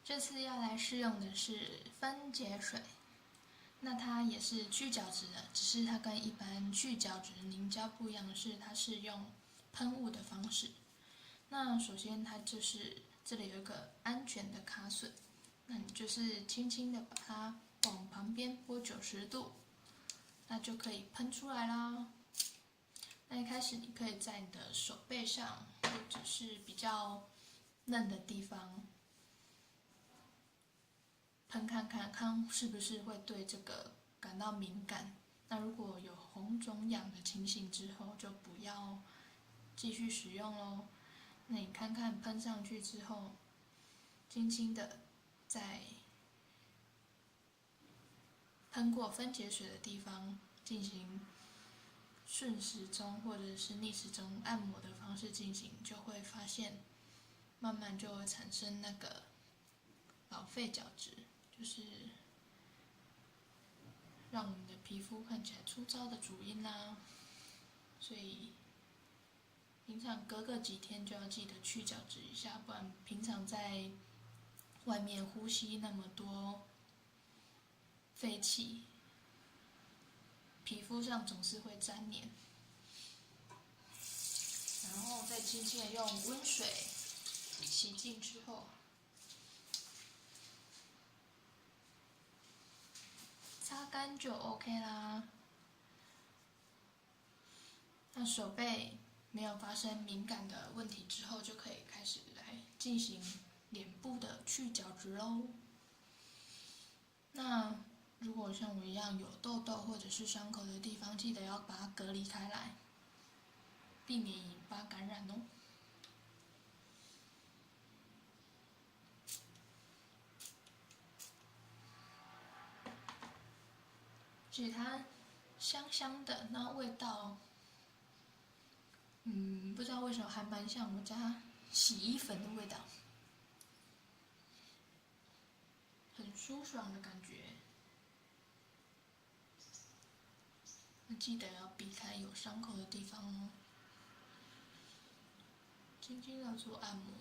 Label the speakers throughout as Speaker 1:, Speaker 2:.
Speaker 1: 这次要来试用的是分解水，那它也是去角质的，只是它跟一般去角质凝胶不一样的是，它是用喷雾的方式。那首先它就是这里有一个安全的卡榫，那你就是轻轻的把它往旁边拨90度，那就可以喷出来啦。那一开始你可以在你的手背上，或者是比较嫩的地方喷看看，看是不是会对这个感到敏感。那如果有红肿痒的情形之后，就不要继续使用咯。那你看看喷上去之后，轻轻的在喷过分解水的地方进行顺时钟或者是逆时钟按摩的方式进行，就会发现慢慢就会产生那个老废角质，就是让我们的皮肤看起来粗糙的主因啦。所以平常隔个几天就要记得去角质一下，不然平常在外面呼吸那么多废气，皮肤上总是会沾黏。然后再轻轻的用温水洗净之后，擦干就 OK 啦。那手背没有发生敏感的问题之后，就可以开始来进行脸部的去角质咯。那如果像我一样有痘痘或者是伤口的地方，记得要把它隔离开来，避免引发感染哦。其实它香香的，那味道，不知道为什么还蛮像我家洗衣粉的味道，很舒爽的感觉。那记得要避开有伤口的地方哦，轻轻的做按摩。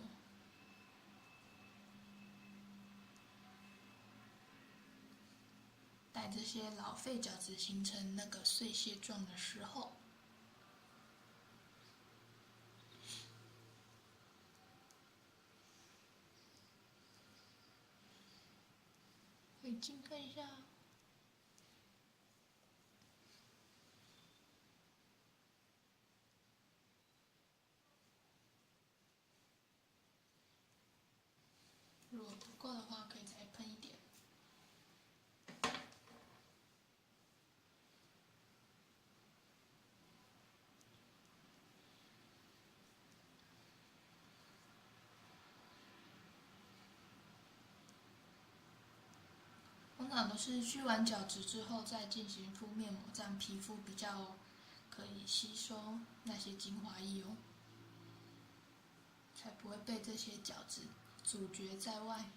Speaker 1: 待这些老废角质形成那个碎屑状的时候，可以近看一下。如果不够的话，可以再喷一点。通常都是去完角质之后再进行敷面膜，这样皮肤比较可以吸收那些精华液哦，才不会被这些角质阻绝在外。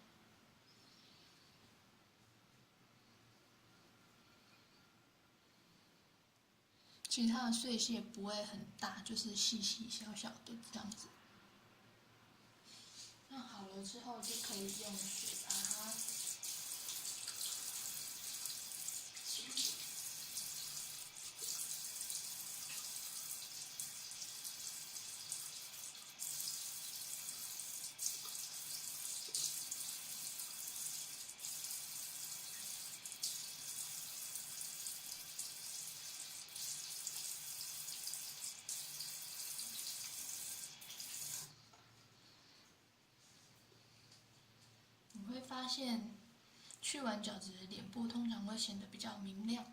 Speaker 1: 其实它的碎屑不会很大，就是细细小小的这样子。那好了之后，就可以用水把它清洗。你会发现，去完角质的脸部通常会显得比较明亮，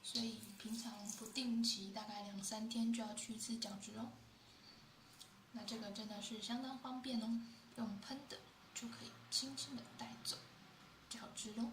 Speaker 1: 所以平常不定期，大概2、3天就要去一次角质哦。那这个真的是相当方便哦，用喷的就可以轻轻的带走角质哦。